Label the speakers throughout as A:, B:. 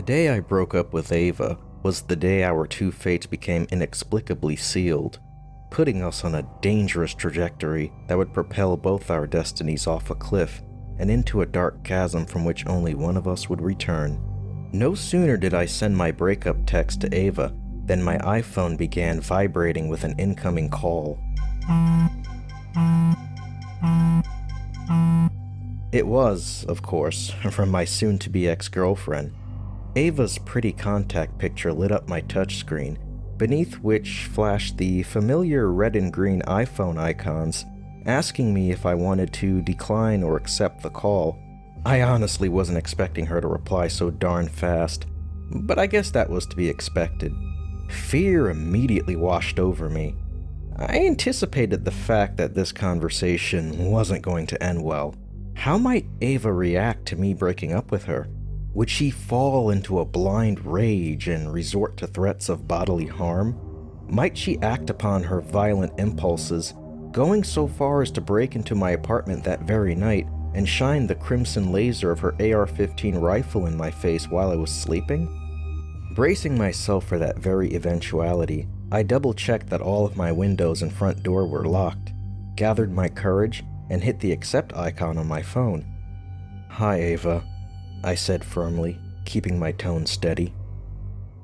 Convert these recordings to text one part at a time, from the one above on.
A: The day I broke up with Ava was the day our two fates became inexplicably sealed, putting us on a dangerous trajectory that would propel both our destinies off a cliff and into a dark chasm from which only one of us would return. No sooner did I send my breakup text to Ava than my iPhone began vibrating with an incoming call. It was, of course, from my soon-to-be ex-girlfriend. Ava's pretty contact picture lit up my touchscreen, beneath which flashed the familiar red and green iPhone icons, asking me if I wanted to decline or accept the call. I honestly wasn't expecting her to reply so darn fast, but I guess that was to be expected. Fear immediately washed over me. I anticipated the fact that this conversation wasn't going to end well. How might Ava react to me breaking up with her? Would she fall into a blind rage and resort to threats of bodily harm? Might she act upon her violent impulses, going so far as to break into my apartment that very night and shine the crimson laser of her AR-15 rifle in my face while I was sleeping? Bracing myself for that very eventuality, I double-checked that all of my windows and front door were locked, gathered my courage, and hit the accept icon on my phone. "Hi, Ava," I said firmly, keeping my tone steady.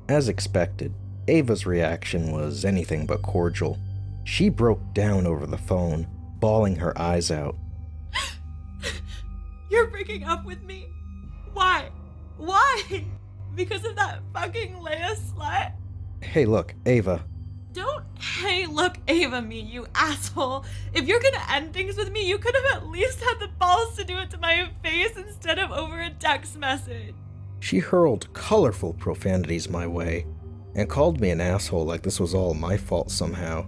A: As expected, Ava's reaction was anything but cordial. She broke down over the phone, bawling her eyes out.
B: "You're breaking up with me? Why? Why? Because of that fucking Leia slut?"
A: Hey, look, Ava.
B: Don't hey look Ava me, you asshole. If you're gonna end things with me, you could have at least had the balls to do it to my face instead of over a text message.
A: She hurled colorful profanities my way, and called me an asshole like this was all my fault somehow.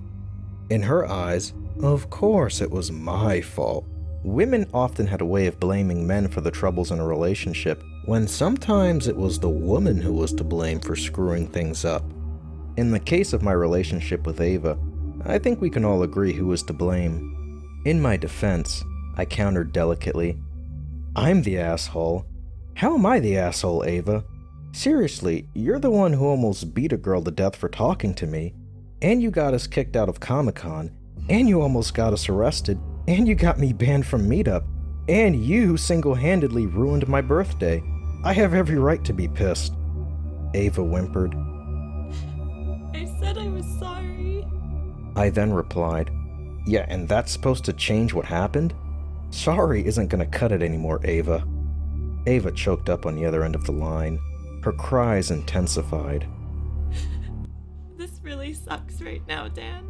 A: In her eyes, of course it was my fault. Women often had a way of blaming men for the troubles in a relationship, when sometimes it was the woman who was to blame for screwing things up. In the case of my relationship with Ava, I think we can all agree who was to blame. In my defense, I countered delicately, "I'm the asshole. How am I the asshole, Ava? Seriously, you're the one who almost beat a girl to death for talking to me, and you got us kicked out of Comic-Con, and you almost got us arrested, and you got me banned from Meetup, and you single-handedly ruined my birthday. I have every right to be pissed." Ava whimpered.
B: "I said I was sorry."
A: I then replied, "Yeah, and that's supposed to change what happened? Sorry isn't gonna cut it anymore, Ava." Ava choked up on the other end of the line. Her cries intensified.
B: "This really sucks right now, Dan.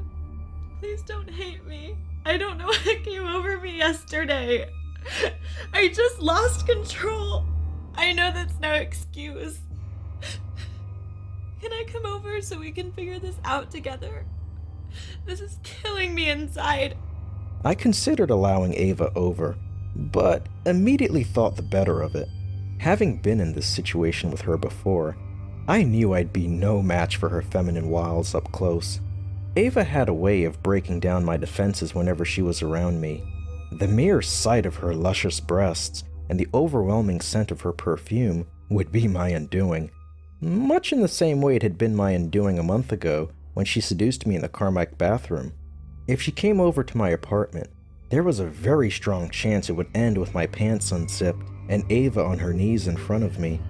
B: Please don't hate me. I don't know what came over me yesterday. I just lost control. I know that's no excuse. Can I come over so we can figure this out together? This is killing me inside."
A: I considered allowing Ava over, but immediately thought the better of it. Having been in this situation with her before, I knew I'd be no match for her feminine wiles up close. Ava had a way of breaking down my defenses whenever she was around me. The mere sight of her luscious breasts and the overwhelming scent of her perfume would be my undoing, much in the same way it had been my undoing a month ago when she seduced me in the Carmike bathroom. If she came over to my apartment, there was a very strong chance it would end with my pants unzipped and Ava on her knees in front of me,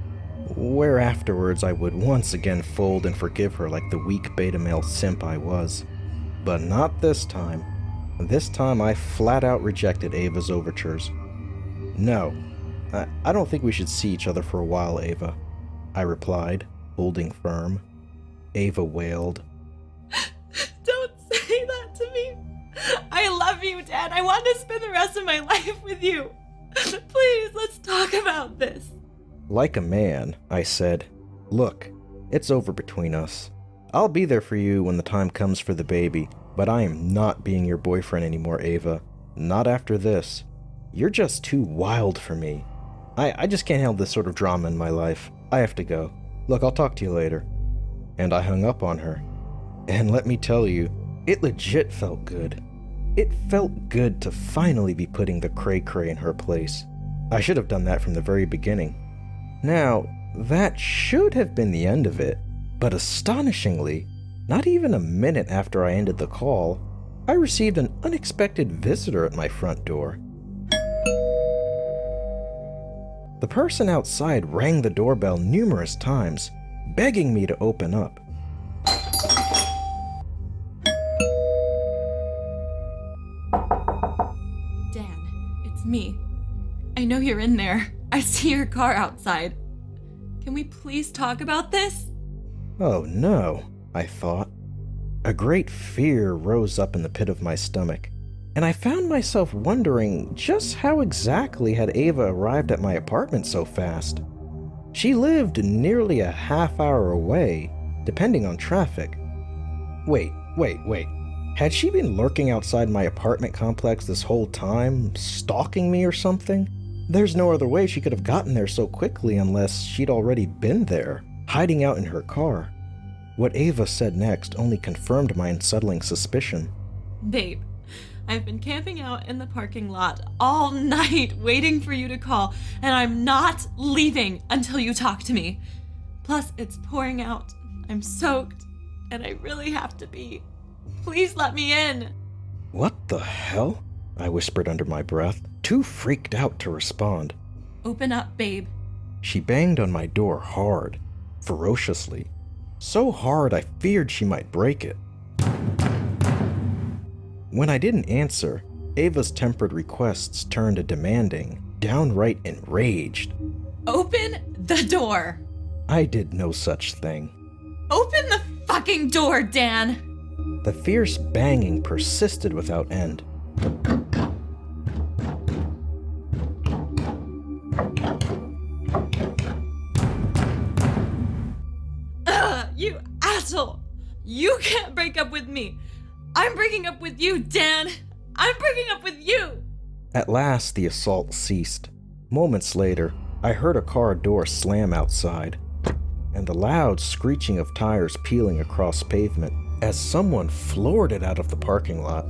A: where afterwards I would once again fold and forgive her like the weak beta male simp I was. But not this time. This time I flat out rejected Ava's overtures. "No, I don't think we should see each other for a while, Ava," I replied, holding firm. Ava wailed.
B: Don't say that to me. I love you, Dad. I want to spend the rest of my life with you. Please, let's talk about this.
A: Like a man, I said, "Look, it's over between us. I'll be there for you when the time comes for the baby, but I am not being your boyfriend anymore, Ava. Not after this. You're just too wild for me. I just can't handle this sort of drama in my life. I have to go. Look, I'll talk to you later." And I hung up on her. And let me tell you, it legit felt good. It felt good to finally be putting the cray-cray in her place. I should have done that from the very beginning. Now, That should have been the end of it, but astonishingly, not even a minute after I ended the call, I received an unexpected visitor at my front door. The person outside rang the doorbell numerous times, begging me to open up.
B: Dan, it's me. I know you're in there. I see your car outside. Can we please talk about this?
A: Oh no, I thought. A great fear rose up in the pit of my stomach, and I found myself wondering just how exactly had Ava arrived at my apartment so fast. She lived nearly a half hour away, depending on traffic. Wait. Had she been lurking outside my apartment complex this whole time, stalking me or something? There's no other way she could have gotten there so quickly unless she'd already been there, hiding out in her car. What Ava said next only confirmed my unsettling suspicion.
B: Babe, I've been camping out in the parking lot all night waiting for you to call, and I'm not leaving until you talk to me. Plus, it's pouring out. I'm soaked, and I really have to pee. Please let me in.
A: What the hell? I whispered under my breath, too freaked out to respond.
B: Open up, babe.
A: She banged on my door hard, ferociously. So hard I feared she might break it. When I didn't answer, Ava's tempered requests turned demanding, downright enraged.
B: Open the door.
A: I did no such thing.
B: Open the fucking door, Dan.
A: The fierce banging persisted without end.
B: You asshole! You can't break up with me! I'm breaking up with you, Dan! I'm breaking up with you!
A: At last, the assault ceased. Moments later, I heard a car door slam outside, and the loud screeching of tires peeling across pavement as someone floored it out of the parking lot.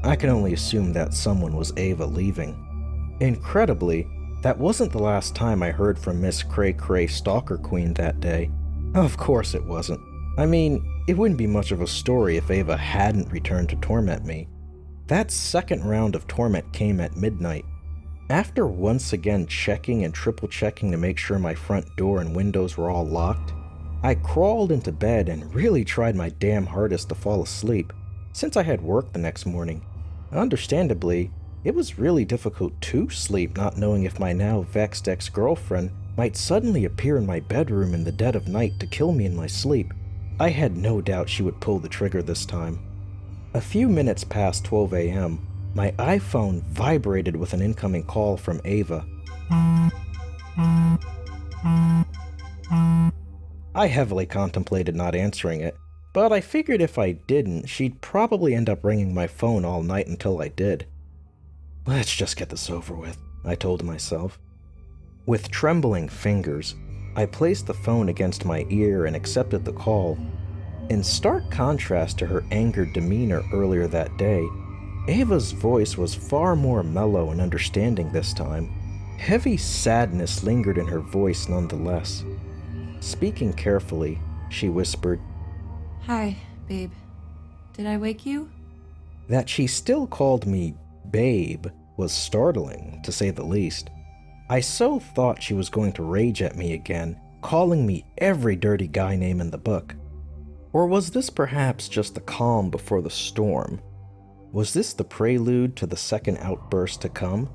A: I can only assume that someone was Ava leaving. Incredibly, that wasn't the last time I heard from Miss Cray Cray Stalker Queen that day. Of course it wasn't. I mean, it wouldn't be much of a story if Ava hadn't returned to torment me. That second round of torment came at midnight. After once again checking and triple checking to make sure my front door and windows were all locked, I crawled into bed and really tried my damn hardest to fall asleep, since I had work the next morning. Understandably, it was really difficult to sleep not knowing if my now vexed ex-girlfriend might suddenly appear in my bedroom in the dead of night to kill me in my sleep. I had no doubt she would pull the trigger this time. A few minutes past 12 a.m., my iPhone vibrated with an incoming call from Ava. I heavily contemplated not answering it, but I figured if I didn't, she'd probably end up ringing my phone all night until I did. Let's just get this over with, I told myself. With trembling fingers, I placed the phone against my ear and accepted the call. In stark contrast to her angered demeanor earlier that day, Ava's voice was far more mellow and understanding this time. Heavy sadness lingered in her voice nonetheless. Speaking carefully, she whispered,
B: Hi, babe. Did I wake you?
A: That she still called me babe was startling, to say the least. I so thought she was going to rage at me again, calling me every dirty guy name in the book. Or was this perhaps just the calm before the storm? Was this the prelude to the second outburst to come?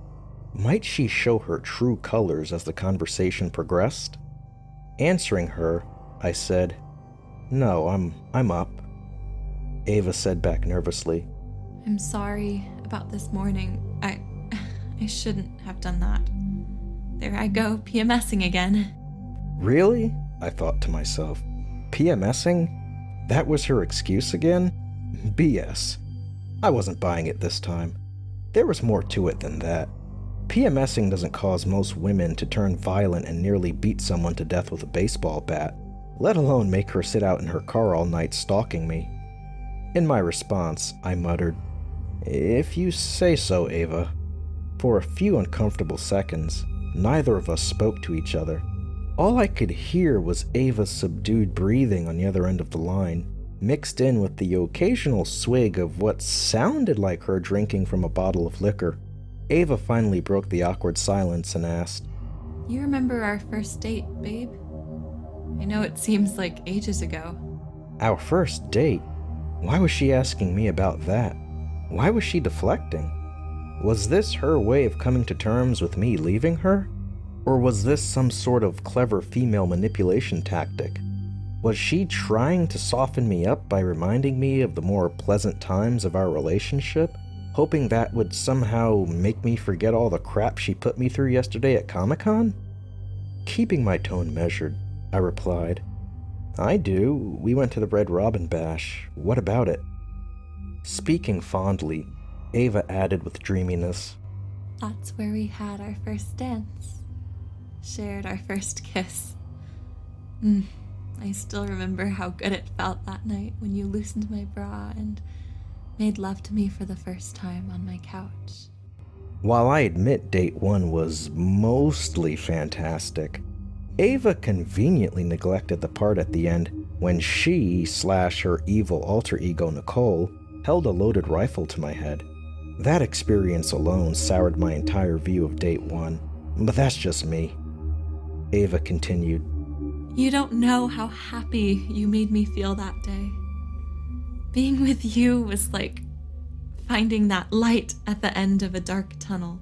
A: Might she show her true colors as the conversation progressed? Answering her, I said, No, I'm up. Ava said back nervously,
B: I'm sorry about this morning. I shouldn't have done that. There I go, PMSing again.
A: Really? I thought to myself. PMSing? That was her excuse again? BS. I wasn't buying it this time. There was more to it than that. PMSing doesn't cause most women to turn violent and nearly beat someone to death with a baseball bat, let alone make her sit out in her car all night stalking me. In my response, I muttered, If you say so, Ava. For a few uncomfortable seconds, neither of us spoke to each other. All I could hear was Ava's subdued breathing on the other end of the line, mixed in with the occasional swig of what sounded like her drinking from a bottle of liquor. Ava finally broke the awkward silence and asked,
B: "You remember our first date, babe? I know it seems like ages ago."
A: "Our first date? Why was she asking me about that? Why was she deflecting? Was this her way of coming to terms with me leaving her? Or was this some sort of clever female manipulation tactic? Was she trying to soften me up by reminding me of the more pleasant times of our relationship, hoping that would somehow make me forget all the crap she put me through yesterday at Comic-Con?" Keeping my tone measured, I replied, "I do. We went to the Red Robin Bash. What about it?" Speaking fondly, Ava added with dreaminess,
B: "That's where we had our first dance. Shared our first kiss. I still remember how good it felt that night when you loosened my bra and made love to me for the first time on my couch."
A: While I admit date one was mostly fantastic, Ava conveniently neglected the part at the end when she/her evil alter ego Nicole held a loaded rifle to my head. That experience alone soured my entire view of date one, but that's just me. Ava continued,
B: "You don't know how happy you made me feel that day. Being with you was like finding that light at the end of a dark tunnel.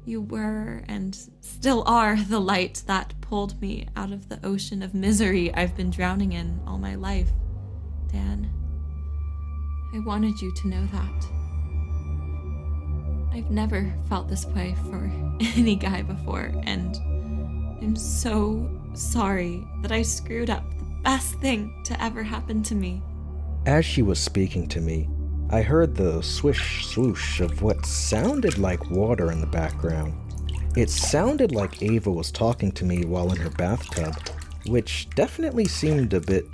B: You were and still are the light that pulled me out of the ocean of misery I've been drowning in all my life, Dan. I wanted you to know that. I've never felt this way for any guy before, and I'm so sorry that I screwed up the best thing to ever happen to me."
A: As she was speaking to me, I heard the swish swoosh of what sounded like water in the background. It sounded like Ava was talking to me while in her bathtub, which definitely seemed a bit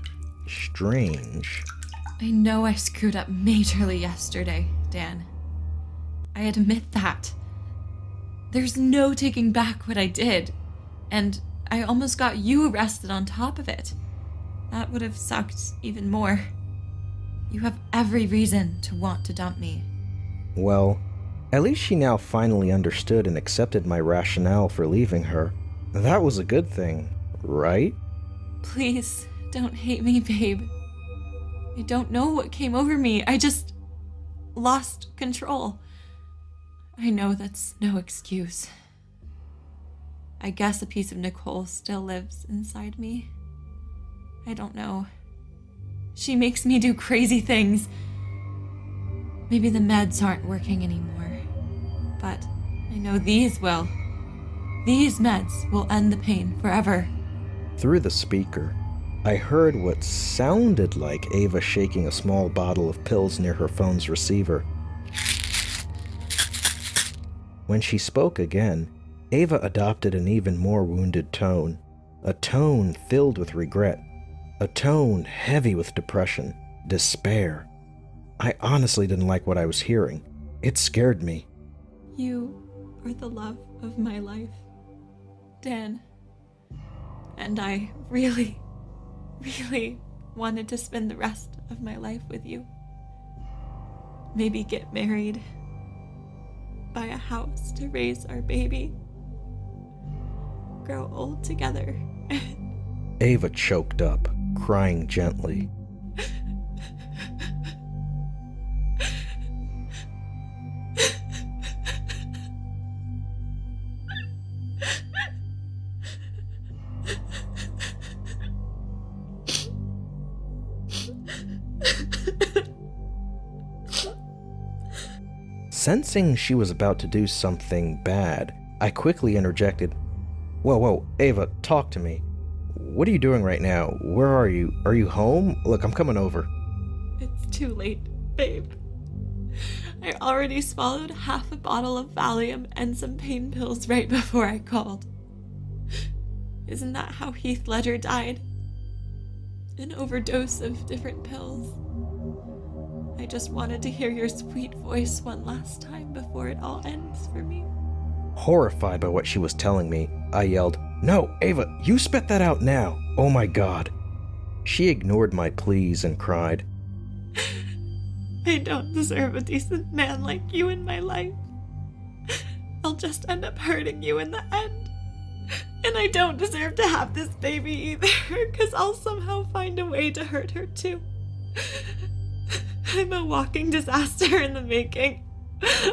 A: strange.
B: "I know I screwed up majorly yesterday, Dan. I admit that. There's no taking back what I did, and I almost got you arrested on top of it. That would have sucked even more. You have every reason to want to dump me."
A: Well, at least she now finally understood and accepted my rationale for leaving her. That was a good thing, right?
B: "Please, don't hate me, babe. I don't know what came over me. I just lost control. I know that's no excuse. I guess a piece of Nicole still lives inside me. I don't know. She makes me do crazy things. Maybe the meds aren't working anymore, but I know these will. These meds will end the pain forever."
A: Through the speaker, I heard what sounded like Ava shaking a small bottle of pills near her phone's receiver. When she spoke again, Ava adopted an even more wounded tone, a tone filled with regret, a tone heavy with depression, despair. I honestly didn't like what I was hearing. It scared me.
B: "You are the love of my life, Dan. And I really wanted to spend the rest of my life with you. Maybe get married, buy a house to raise our baby, grow old together."
A: Ava choked up, crying gently. Sensing she was about to do something bad, I quickly interjected, Whoa, Ava, talk to me. What are you doing right now? Where are you? Are you home? Look, I'm coming over."
B: "It's too late, babe. I already swallowed half a bottle of Valium and some pain pills right before I called. Isn't that how Heath Ledger died? An overdose of different pills. I just wanted to hear your sweet voice one last time before it all ends for me."
A: Horrified by what she was telling me, I yelled, "No, Ava, you spit that out now! Oh my God!" She ignored my pleas and cried,
B: I don't deserve a decent man like you in my life. I'll just end up hurting you in the end. And I don't deserve to have this baby either, because I'll somehow find a way to hurt her too. I'm a walking disaster in the making.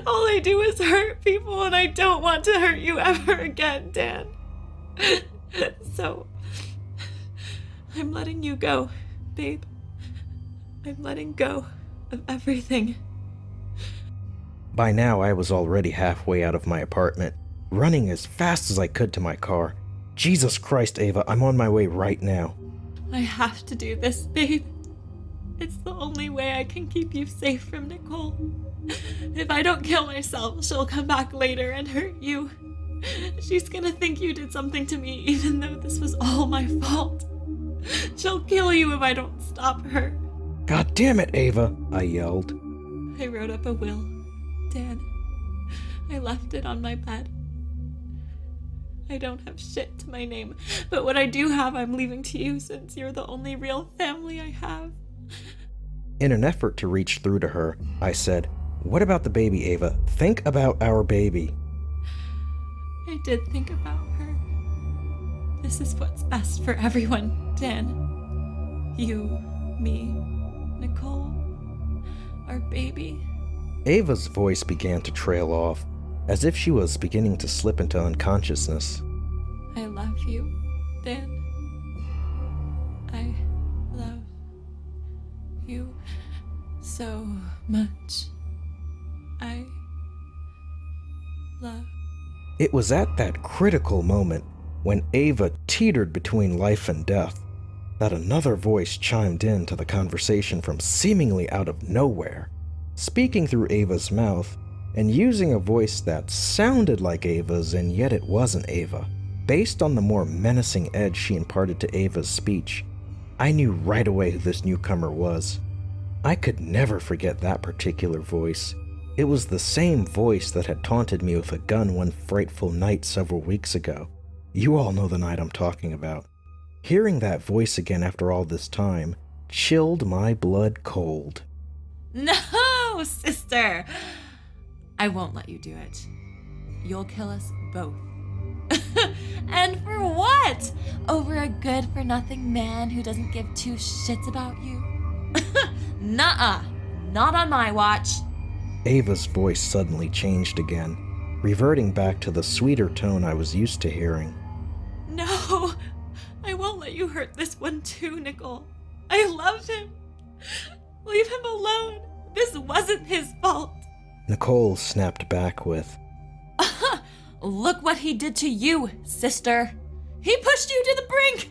B: All I do is hurt people, and I don't want to hurt you ever again, Dan. So, I'm letting you go, babe. I'm letting go of everything.
A: By now, I was already halfway out of my apartment, running as fast as I could to my car. Jesus Christ, Ava, I'm on my way right now.
B: I have to do this, babe. It's the only way I can keep you safe from Nicole. If I don't kill myself, she'll come back later and hurt you. She's gonna think you did something to me, even though this was all my fault. She'll kill you if I don't stop her.
A: God damn it, Ava, I yelled.
B: I wrote up a will, Dan. I left it on my bed. I don't have shit to my name, but what I do have I'm leaving to you since you're the only real family I have.
A: In an effort to reach through to her, I said, "What about the baby, Ava? Think about our baby."
B: I did think about her. This is what's best for everyone, Dan. You, me, Nicole, our baby.
A: Ava's voice began to trail off, as if she was beginning to slip into unconsciousness.
B: I love you, Dan. I love you so much. I love.
A: It was at that critical moment, when Ava teetered between life and death, that another voice chimed in to the conversation from seemingly out of nowhere, speaking through Ava's mouth, and using a voice that sounded like Ava's and yet it wasn't Ava. Based on the more menacing edge she imparted to Ava's speech, I knew right away who this newcomer was. I could never forget that particular voice. It was the same voice that had taunted me with a gun one frightful night several weeks ago. You all know the night I'm talking about. Hearing that voice again after all this time chilled my blood cold.
B: No, sister! I won't let you do it. You'll kill us both. And for what? Over a good-for-nothing man who doesn't give two shits about you? Nuh-uh. Not on my watch.
A: Ava's voice suddenly changed again, reverting back to the sweeter tone I was used to hearing.
B: No, I won't let you hurt this one too, Nicole. I love him. Leave him alone. This wasn't his fault.
A: Nicole snapped back with,
B: Look what he did to you, sister. He pushed you to the brink.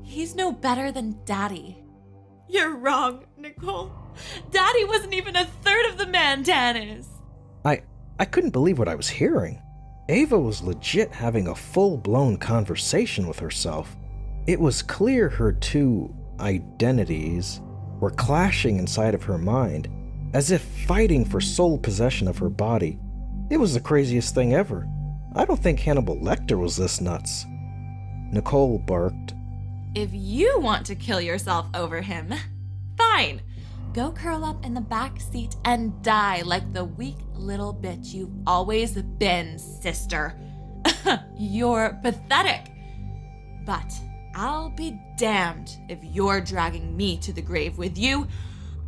B: He's no better than Daddy. You're wrong, Nicole. Daddy wasn't even a third of the man Dan is.
A: I couldn't believe what I was hearing. Ava was legit having a full-blown conversation with herself. It was clear her two identities were clashing inside of her mind, as if fighting for sole possession of her body. It was the craziest thing ever. I don't think Hannibal Lecter was this nuts. Nicole barked,
B: If you want to kill yourself over him, fine. Go curl up in the back seat and die like the weak little bitch you've always been, sister. You're pathetic. But I'll be damned if you're dragging me to the grave with you.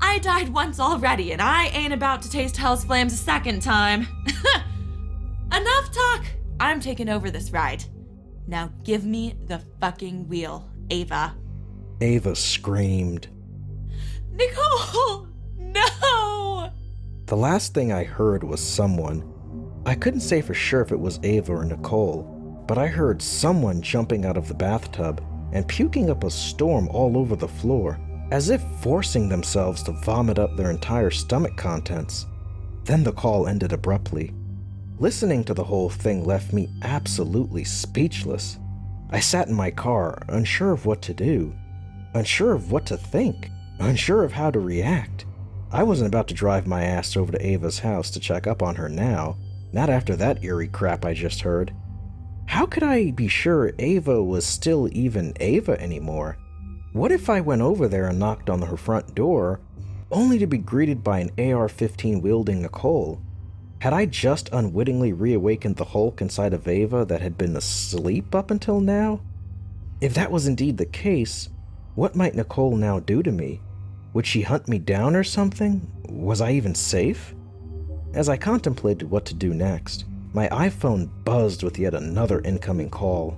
B: I died once already, and I ain't about to taste hell's flames a second time. Enough talk. I'm taking over this ride. Now give me the fucking wheel, Ava.
A: Ava screamed.
B: Nicole! No!
A: The last thing I heard was someone. I couldn't say for sure if it was Ava or Nicole, but I heard someone jumping out of the bathtub and puking up a storm all over the floor, as if forcing themselves to vomit up their entire stomach contents. Then the call ended abruptly. Listening to the whole thing left me absolutely speechless. I sat in my car, unsure of what to do, unsure of what to think, unsure of how to react. I wasn't about to drive my ass over to Ava's house to check up on her now. Not after that eerie crap I just heard. How could I be sure Ava was still even Ava anymore? What if I went over there and knocked on her front door, only to be greeted by an AR-15 wielding Nicole? Had I just unwittingly reawakened the Hulk inside of Ava that had been asleep up until now? If that was indeed the case, what might Nicole now do to me? Would she hunt me down or something? Was I even safe? As I contemplated what to do next, my iPhone buzzed with yet another incoming call.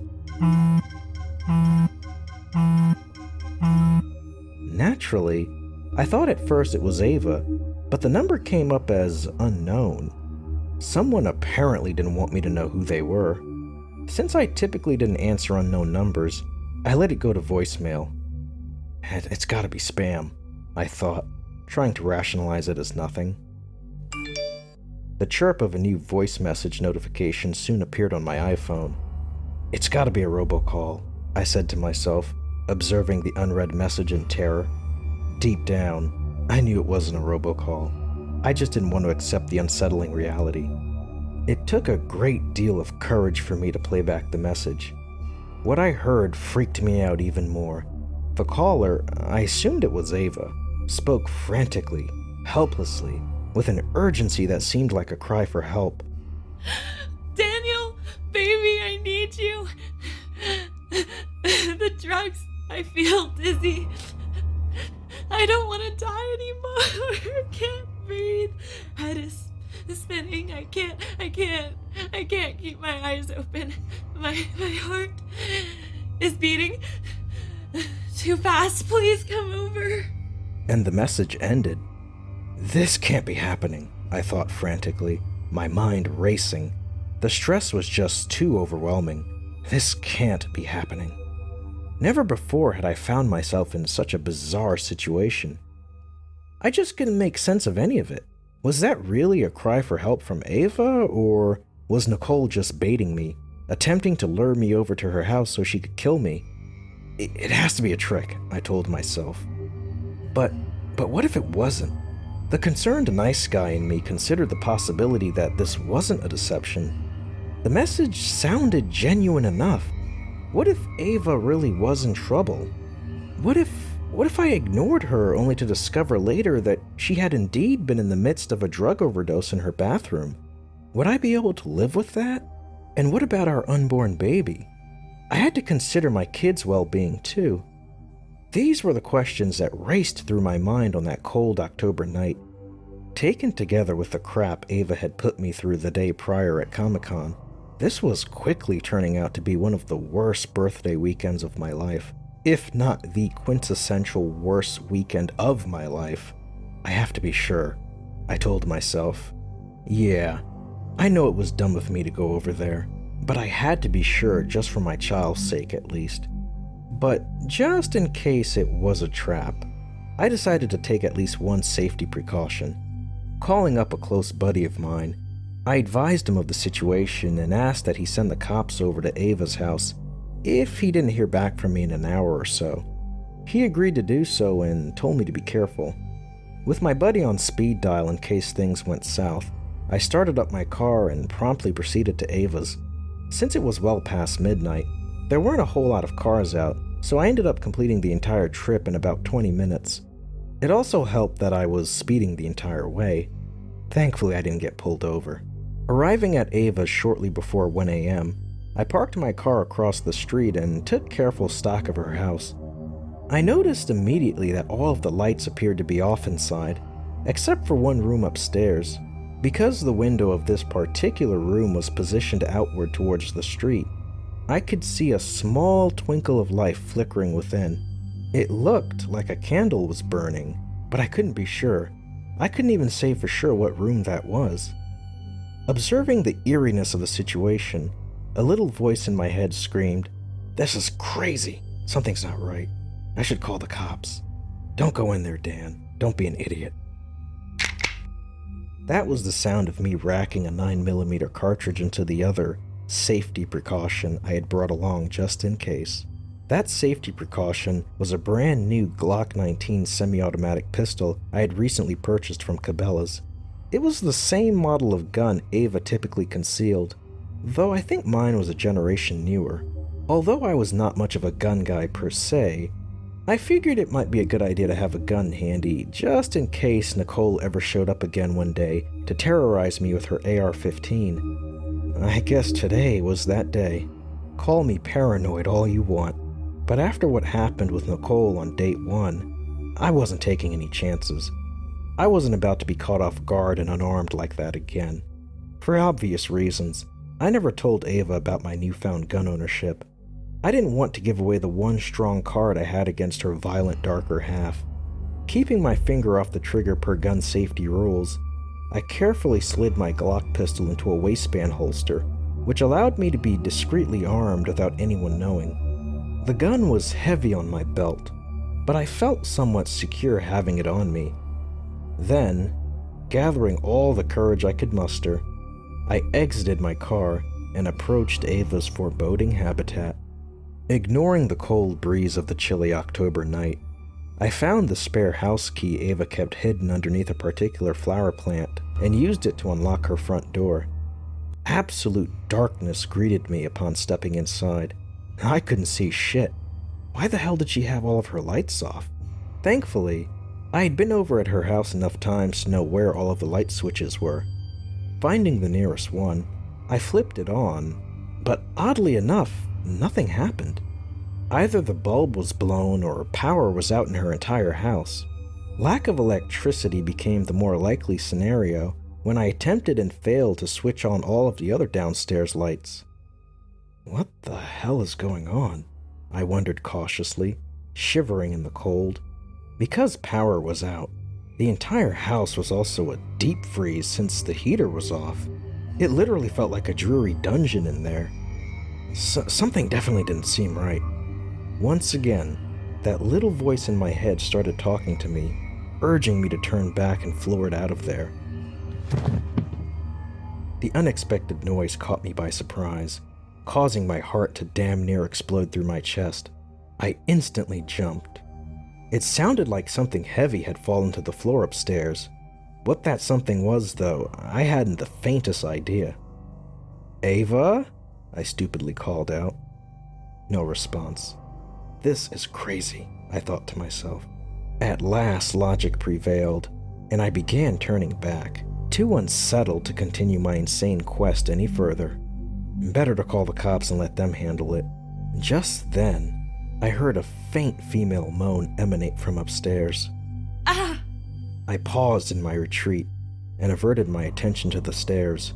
A: Naturally, I thought at first it was Ava, but the number came up as unknown. Someone apparently didn't want me to know who they were. Since I typically didn't answer unknown numbers, I let it go to voicemail. It's gotta be spam, I thought, trying to rationalize it as nothing. The chirp of a new voice message notification soon appeared on my iPhone. It's gotta be a robocall, I said to myself, observing the unread message in terror. Deep down, I knew it wasn't a robocall. I just didn't want to accept the unsettling reality. It took a great deal of courage for me to play back the message. What I heard freaked me out even more. The caller, I assumed it was Ava, spoke frantically, helplessly, with an urgency that seemed like a cry for help.
B: Daniel, baby, I need you. The drugs, I feel dizzy. I don't want to die anymore. I can't breathe. Head is spinning. I can't keep my eyes open. My heart is beating too fast. Please come over.
A: And the message ended. This can't be happening, I thought frantically, my mind racing. The stress was just too overwhelming. This can't be happening. Never before had I found myself in such a bizarre situation. I just couldn't make sense of any of it. Was that really a cry for help from Ava, or was Nicole just baiting me, attempting to lure me over to her house so she could kill me? It has to be a trick, I told myself. But what if it wasn't? The concerned nice guy in me considered the possibility that this wasn't a deception. The message sounded genuine enough. What if Ava really was in trouble? What if I ignored her only to discover later that she had indeed been in the midst of a drug overdose in her bathroom? Would I be able to live with that? And what about our unborn baby? I had to consider my kids' well-being too. These were the questions that raced through my mind on that cold October night. Taken together with the crap Ava had put me through the day prior at Comic-Con, this was quickly turning out to be one of the worst birthday weekends of my life, if not the quintessential worst weekend of my life. I have to be sure, I told myself. Yeah, I know it was dumb of me to go over there, but I had to be sure just for my child's sake at least. But just in case it was a trap, I decided to take at least one safety precaution. Calling up a close buddy of mine, I advised him of the situation and asked that he send the cops over to Ava's house if he didn't hear back from me in an hour or so. He agreed to do so and told me to be careful. With my buddy on speed dial in case things went south, I started up my car and promptly proceeded to Ava's. Since it was well past midnight, there weren't a whole lot of cars out, so I ended up completing the entire trip in about 20 minutes. It also helped that I was speeding the entire way. Thankfully, I didn't get pulled over. Arriving at Ava's shortly before 1 a.m., I parked my car across the street and took careful stock of her house. I noticed immediately that all of the lights appeared to be off inside, except for one room upstairs. Because the window of this particular room was positioned outward towards the street, I could see a small twinkle of life flickering within. It looked like a candle was burning, but I couldn't be sure. I couldn't even say for sure what room that was. Observing the eeriness of the situation, a little voice in my head screamed, "This is crazy. Something's not right. I should call the cops. Don't go in there, Dan. Don't be an idiot." That was the sound of me racking a 9mm cartridge into the other safety precaution I had brought along just in case. That safety precaution was a brand new Glock 19 semi-automatic pistol I had recently purchased from Cabela's. It was the same model of gun Ava typically concealed, though I think mine was a generation newer. Although I was not much of a gun guy per se, I figured it might be a good idea to have a gun handy just in case Nicole ever showed up again one day to terrorize me with her AR-15. I guess today was that day. Call me paranoid all you want, but after what happened with Nicole on date 1, I wasn't taking any chances. I wasn't about to be caught off guard and unarmed like that again. For obvious reasons, I never told Ava about my newfound gun ownership. I didn't want to give away the one strong card I had against her violent darker half. Keeping my finger off the trigger per gun safety rules, I carefully slid my Glock pistol into a waistband holster, which allowed me to be discreetly armed without anyone knowing. The gun was heavy on my belt, but I felt somewhat secure having it on me. Then, gathering all the courage I could muster, I exited my car and approached Ava's foreboding habitat. Ignoring the cold breeze of the chilly October night, I found the spare house key Ava kept hidden underneath a particular flower plant and used it to unlock her front door. Absolute darkness greeted me upon stepping inside. I couldn't see shit. Why the hell did she have all of her lights off? Thankfully, I had been over at her house enough times to know where all of the light switches were. Finding the nearest one, I flipped it on, but oddly enough, nothing happened. Either the bulb was blown or power was out in her entire house. Lack of electricity became the more likely scenario when I attempted and failed to switch on all of the other downstairs lights. What the hell is going on? I wondered cautiously, shivering in the cold. Because power was out, the entire house was also a deep freeze since the heater was off. It literally felt like a dreary dungeon in there. Something definitely didn't seem right. Once again, that little voice in my head started talking to me, urging me to turn back and floor it out of there. The unexpected noise caught me by surprise, causing my heart to damn near explode through my chest. I instantly jumped. It sounded like something heavy had fallen to the floor upstairs. What that something was, though, I hadn't the faintest idea. "Ava?" I stupidly called out. No response. This is crazy, I thought to myself. At last, logic prevailed, and I began turning back, too unsettled to continue my insane quest any further. Better to call the cops and let them handle it. Just then, I heard a faint female moan emanate from upstairs.
B: Ah!
A: I paused in my retreat and averted my attention to the stairs.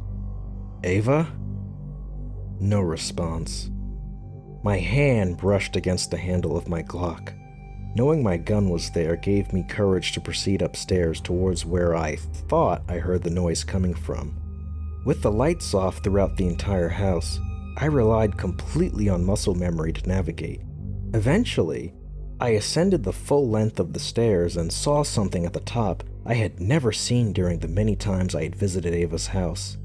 A: "Ava?" No response. My hand brushed against the handle of my Glock. Knowing my gun was there gave me courage to proceed upstairs towards where I thought I heard the noise coming from. With the lights off throughout the entire house, I relied completely on muscle memory to navigate. Eventually, I ascended the full length of the stairs and saw something at the top I had never seen during the many times I had visited Ava's house.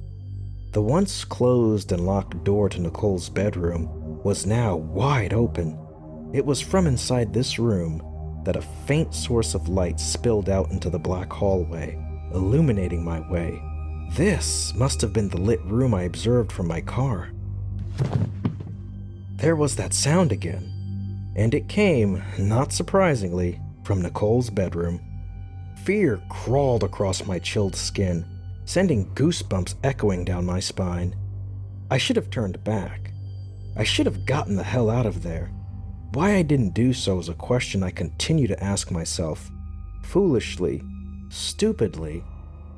A: The once closed and locked door to Nicole's bedroom was now wide open. It was from inside this room that a faint source of light spilled out into the black hallway, illuminating my way. This must have been the lit room I observed from my car. There was that sound again, and it came, not surprisingly, from Nicole's bedroom. Fear crawled across my chilled skin, sending goosebumps echoing down my spine. I should have turned back. I should have gotten the hell out of there. Why I didn't do so is a question I continue to ask myself. Foolishly, stupidly,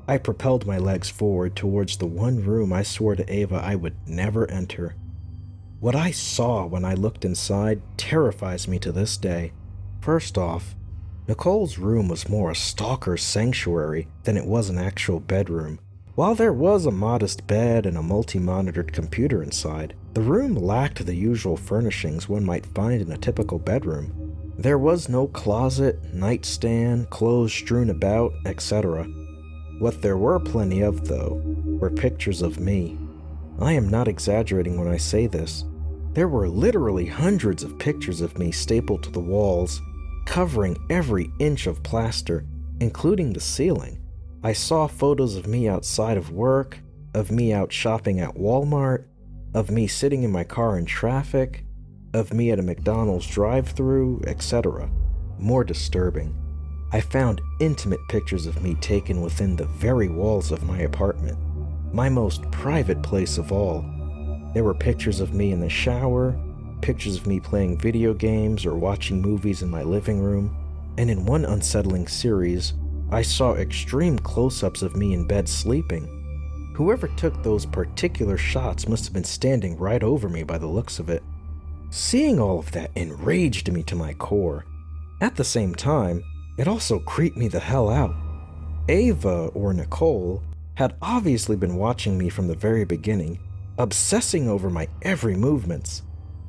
A: I propelled my legs forward towards the one room I swore to Ava I would never enter. What I saw when I looked inside terrifies me to this day. First off, Nicole's room was more a stalker's sanctuary than it was an actual bedroom. While there was a modest bed and a multi-monitored computer inside, the room lacked the usual furnishings one might find in a typical bedroom. There was no closet, nightstand, clothes strewn about, etc. What there were plenty of, though, were pictures of me. I am not exaggerating when I say this. There were literally hundreds of pictures of me stapled to the walls, covering every inch of plaster, including the ceiling. I saw photos of me outside of work, of me out shopping at Walmart, of me sitting in my car in traffic, of me at a McDonald's drive-thru, etc. More disturbing, I found intimate pictures of me taken within the very walls of my apartment, my most private place of all. There were pictures of me in the shower, pictures of me playing video games or watching movies in my living room, and in one unsettling series, I saw extreme close-ups of me in bed sleeping. Whoever took those particular shots must have been standing right over me by the looks of it. Seeing all of that enraged me to my core. At the same time, it also creeped me the hell out. Ava, or Nicole, had obviously been watching me from the very beginning, obsessing over my every movements.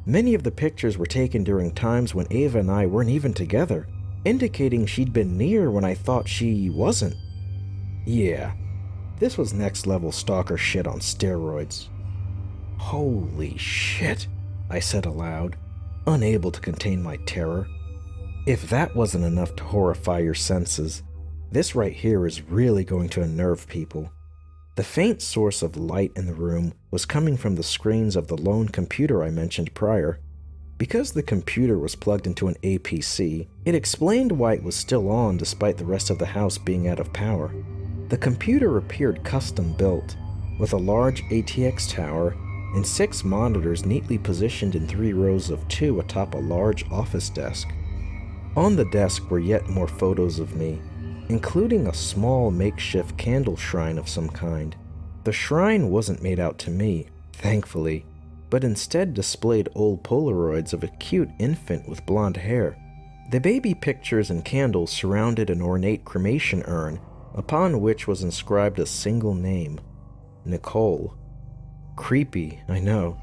A: Many of the pictures were taken during times when Ava and I weren't even together, indicating she'd been near when I thought she wasn't. Yeah, this was next level stalker shit on steroids. Holy shit, I said aloud, unable to contain my terror. If that wasn't enough to horrify your senses, this right here is really going to unnerve people. The faint source of light in the room was coming from the screens of the lone computer I mentioned prior. Because the computer was plugged into an APC, it explained why it was still on despite the rest of the house being out of power. The computer appeared custom-built, with a large ATX tower and 6 monitors neatly positioned in 3 rows of 2 atop a large office desk. On the desk were yet more photos of me, including a small makeshift candle shrine of some kind. The shrine wasn't made out to me, thankfully, but instead displayed old Polaroids of a cute infant with blonde hair. The baby pictures and candles surrounded an ornate cremation urn, upon which was inscribed a single name, Nicole. Creepy, I know.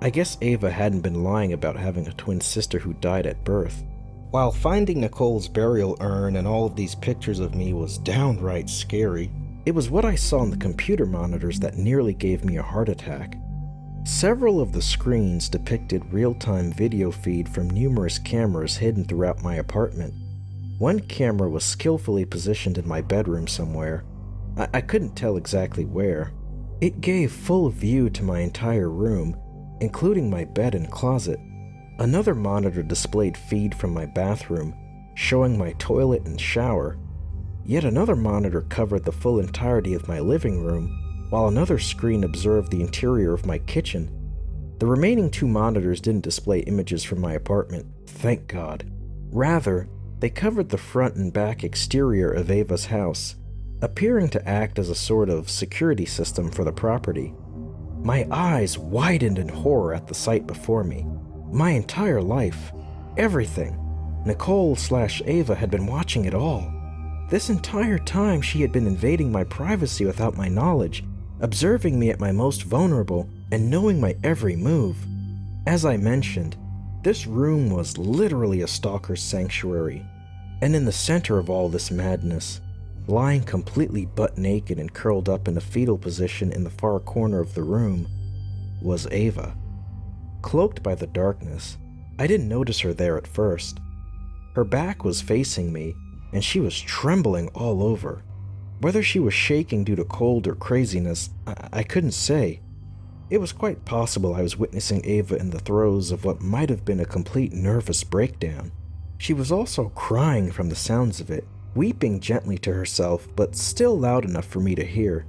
A: I guess Ava hadn't been lying about having a twin sister who died at birth. While finding Nicole's burial urn and all of these pictures of me was downright scary, it was what I saw on the computer monitors that nearly gave me a heart attack. Several of the screens depicted real-time video feed from numerous cameras hidden throughout my apartment. One camera was skillfully positioned in my bedroom somewhere. I couldn't tell exactly where. It gave full view to my entire room, including my bed and closet. Another monitor displayed feed from my bathroom, showing my toilet and shower. Yet another monitor covered the full entirety of my living room, while another screen observed the interior of my kitchen. The remaining 2 monitors didn't display images from my apartment, thank God. Rather, they covered the front and back exterior of Ava's house, appearing to act as a sort of security system for the property. My eyes widened in horror at the sight before me. My entire life, everything. Nicole/Ava had been watching it all. This entire time she had been invading my privacy without my knowledge, observing me at my most vulnerable and knowing my every move. As I mentioned, this room was literally a stalker's sanctuary. And in the center of all this madness, lying completely butt naked and curled up in a fetal position in the far corner of the room, was Ava. Cloaked by the darkness, I didn't notice her there at first. Her back was facing me, and she was trembling all over. Whether she was shaking due to cold or craziness, I couldn't say. It was quite possible I was witnessing Ava in the throes of what might have been a complete nervous breakdown. She was also crying from the sounds of it, weeping gently to herself, but still loud enough for me to hear.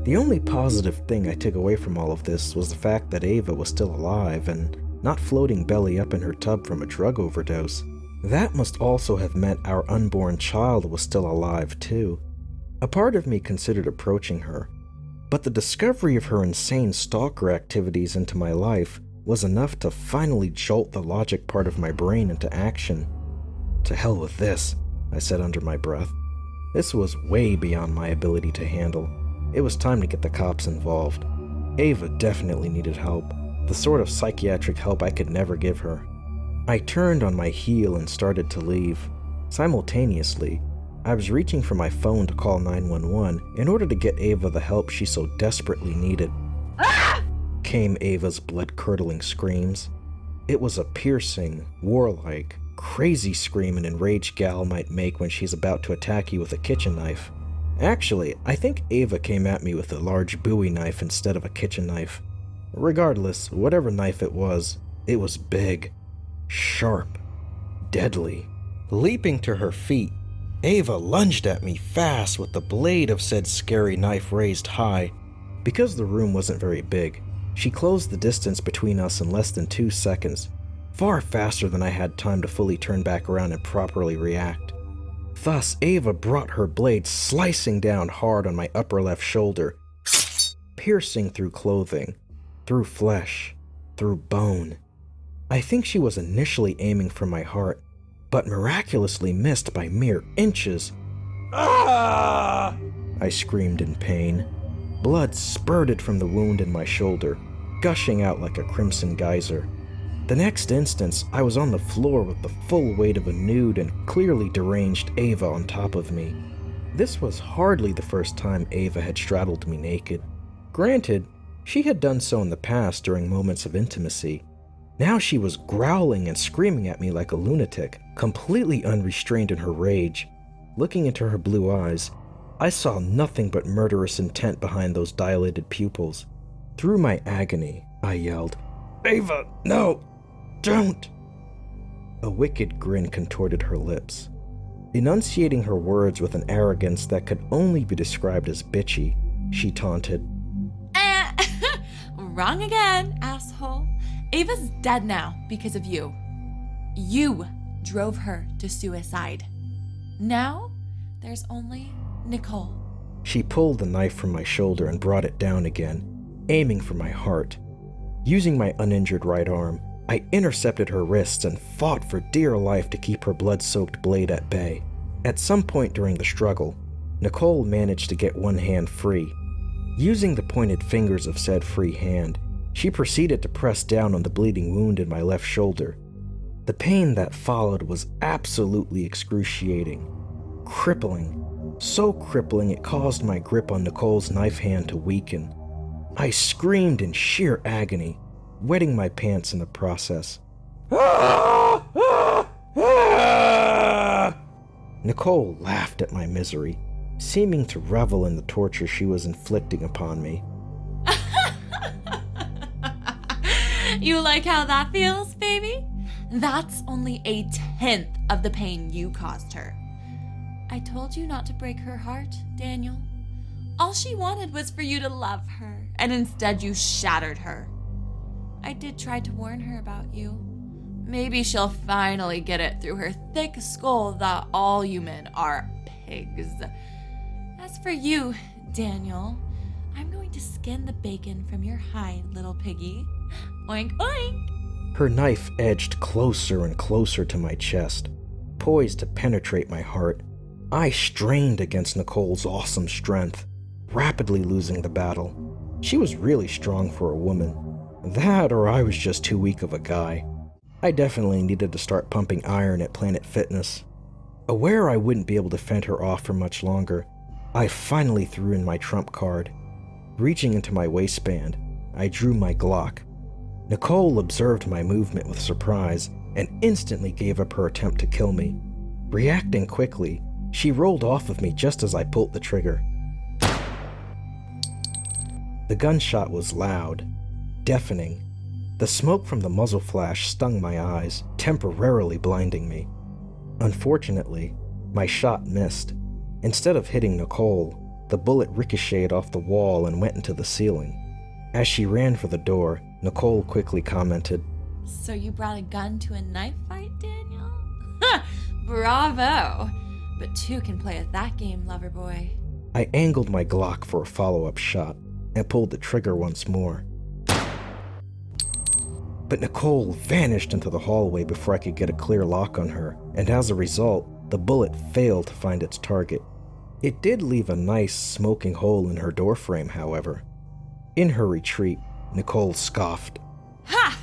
A: The only positive thing I took away from all of this was the fact that Ava was still alive and not floating belly up in her tub from a drug overdose. That must also have meant our unborn child was still alive too. A part of me considered approaching her, but the discovery of her insane stalker activities into my life was enough to finally jolt the logic part of my brain into action. To hell with this, I said under my breath. This was way beyond my ability to handle. It was time to get the cops involved. Ava definitely needed help, the sort of psychiatric help I could never give her. I turned on my heel and started to leave. Simultaneously, I was reaching for my phone to call 911 in order to get Ava the help she so desperately needed. Came Ava's blood-curdling screams. It was a piercing, warlike, crazy scream an enraged gal might make when she's about to attack you with a kitchen knife. Actually, I think Ava came at me with a large Bowie knife instead of a kitchen knife. Regardless, whatever knife it was big, sharp, deadly. Leaping to her feet, Ava lunged at me fast with the blade of said scary knife raised high. Because the room wasn't very big, she closed the distance between us in less than 2 seconds, far faster than I had time to fully turn back around and properly react. Thus, Ava brought her blade slicing down hard on my upper left shoulder, piercing through clothing, through flesh, through bone. I think she was initially aiming for my heart, but miraculously missed by mere inches. "Ah!" I screamed in pain. Blood spurted from the wound in my shoulder, gushing out like a crimson geyser. The next instant, I was on the floor with the full weight of a nude and clearly deranged Ava on top of me. This was hardly the first time Ava had straddled me naked. Granted, she had done so in the past during moments of intimacy. Now she was growling and screaming at me like a lunatic, completely unrestrained in her rage. Looking into her blue eyes, I saw nothing but murderous intent behind those dilated pupils. Through my agony, I yelled, "Ava, no! Don't!" A wicked grin contorted her lips. Enunciating her words with an arrogance that could only be described as bitchy, she taunted,
B: Wrong again, asshole. Ava's dead now because of you. You drove her to suicide. Now, there's only Nicole.
A: She pulled the knife from my shoulder and brought it down again, aiming for my heart. Using my uninjured right arm, I intercepted her wrists and fought for dear life to keep her blood-soaked blade at bay. At some point during the struggle, Nicole managed to get one hand free. Using the pointed fingers of said free hand, she proceeded to press down on the bleeding wound in my left shoulder. The pain that followed was absolutely excruciating, crippling, so crippling it caused my grip on Nicole's knife hand to weaken. I screamed in sheer agony, wetting my pants in the process. Nicole laughed at my misery, seeming to revel in the torture she was inflicting upon me.
B: You like how that feels, baby? That's only a 10th of the pain you caused her. I told you not to break her heart, Daniel. All she wanted was for you to love her, and instead you shattered her. I did try to warn her about you. Maybe she'll finally get it through her thick skull that all human are pigs. As for you, Daniel, I'm going to skin the bacon from your hide, little piggy. Oink, oink.
A: Her knife edged closer and closer to my chest, poised to penetrate my heart. I strained against Nicole's awesome strength, rapidly losing the battle. She was really strong for a woman. That, or I was just too weak of a guy. I definitely needed to start pumping iron at Planet Fitness. Aware I wouldn't be able to fend her off for much longer, I finally threw in my trump card. Reaching into my waistband, I drew my Glock. Nicole observed my movement with surprise and instantly gave up her attempt to kill me. Reacting quickly, she rolled off of me just as I pulled the trigger. The gunshot was loud, deafening. The smoke from the muzzle flash stung my eyes, temporarily blinding me. Unfortunately, my shot missed. Instead of hitting Nicole, the bullet ricocheted off the wall and went into the ceiling. As she ran for the door, Nicole quickly commented,
B: So you brought a gun to a knife fight, Daniel? Ha! Bravo! But two can play at that game, lover boy.
A: I angled my Glock for a follow-up shot and pulled the trigger once more. But Nicole vanished into the hallway before I could get a clear lock on her, and as a result, the bullet failed to find its target. It did leave a nice smoking hole in her doorframe, however. In her retreat, Nicole scoffed.
B: Ha!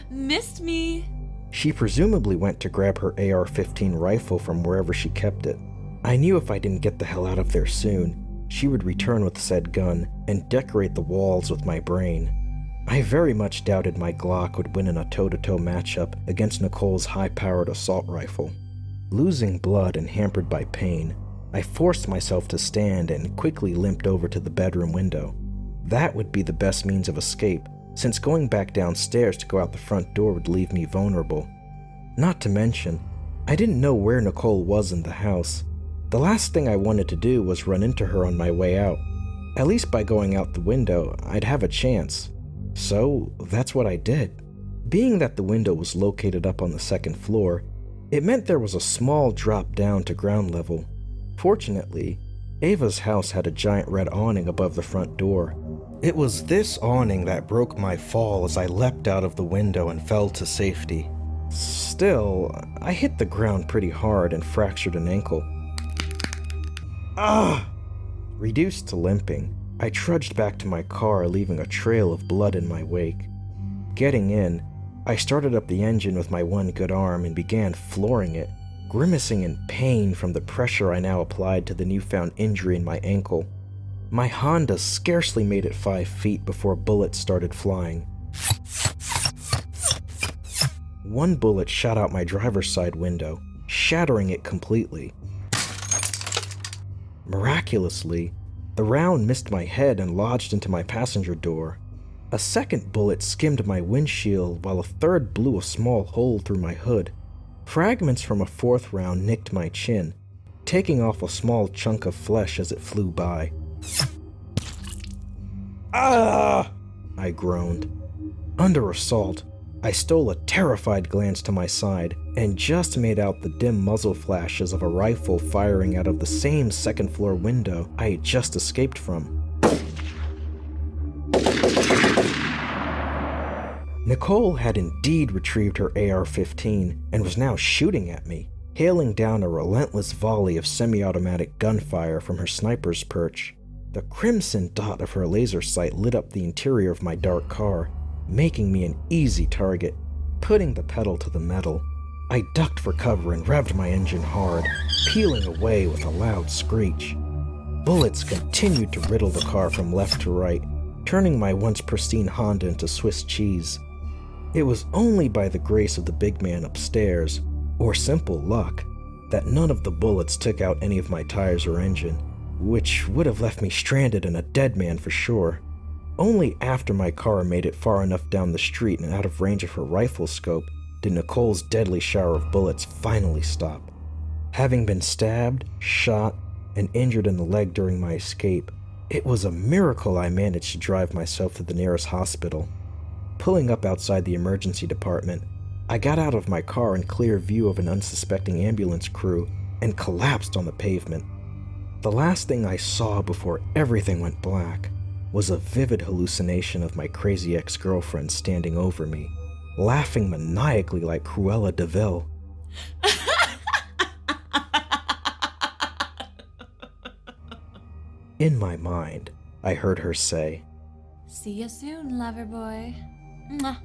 B: Missed me.
A: She presumably went to grab her AR-15 rifle from wherever she kept it. I knew if I didn't get the hell out of there soon, she would return with said gun and decorate the walls with my brain. I very much doubted my Glock would win in a toe-to-toe matchup against Nicole's high-powered assault rifle. Losing blood and hampered by pain, I forced myself to stand and quickly limped over to the bedroom window. That would be the best means of escape, since going back downstairs to go out the front door would leave me vulnerable. Not to mention, I didn't know where Nicole was in the house. The last thing I wanted to do was run into her on my way out. At least by going out the window, I'd have a chance. So that's what I did. Being that the window was located up on the second floor, it meant there was a small drop down to ground level. Fortunately, Ava's house had a giant red awning above the front door. It was this awning that broke my fall as I leapt out of the window and fell to safety. Still, I hit the ground pretty hard and fractured an ankle. Ah! Reduced to limping, I trudged back to my car, leaving a trail of blood in my wake. Getting in, I started up the engine with my one good arm and began flooring it, grimacing in pain from the pressure I now applied to the newfound injury in my ankle. My Honda scarcely made it 5 feet before bullets started flying. One bullet shot out my driver's side window, shattering it completely. Miraculously, the round missed my head and lodged into my passenger door. A second bullet skimmed my windshield while a third blew a small hole through my hood. Fragments from a fourth round nicked my chin, taking off a small chunk of flesh as it flew by. Ah! I groaned. Under assault, I stole a terrified glance to my side and just made out the dim muzzle flashes of a rifle firing out of the same second-floor window I had just escaped from. Nicole had indeed retrieved her AR-15 and was now shooting at me, hailing down a relentless volley of semi-automatic gunfire from her sniper's perch. The crimson dot of her laser sight lit up the interior of my dark car, making me an easy target. Putting the pedal to the metal, I ducked for cover and revved my engine hard, peeling away with a loud screech. Bullets continued to riddle the car from left to right, turning my once pristine Honda into Swiss cheese. It was only by the grace of the big man upstairs, or simple luck, that none of the bullets took out any of my tires or engine, which would have left me stranded and a dead man for sure. Only after my car made it far enough down the street and out of range of her rifle scope did Nicole's deadly shower of bullets finally stop. Having been stabbed, shot, and injured in the leg during my escape, it was a miracle I managed to drive myself to the nearest hospital. Pulling up outside the emergency department, I got out of my car in clear view of an unsuspecting ambulance crew and collapsed on the pavement. The last thing I saw before everything went black was a vivid hallucination of my crazy ex-girlfriend standing over me, laughing maniacally like Cruella de Vil. In my mind, I heard her say,
B: "See you soon, lover boy." Mwah.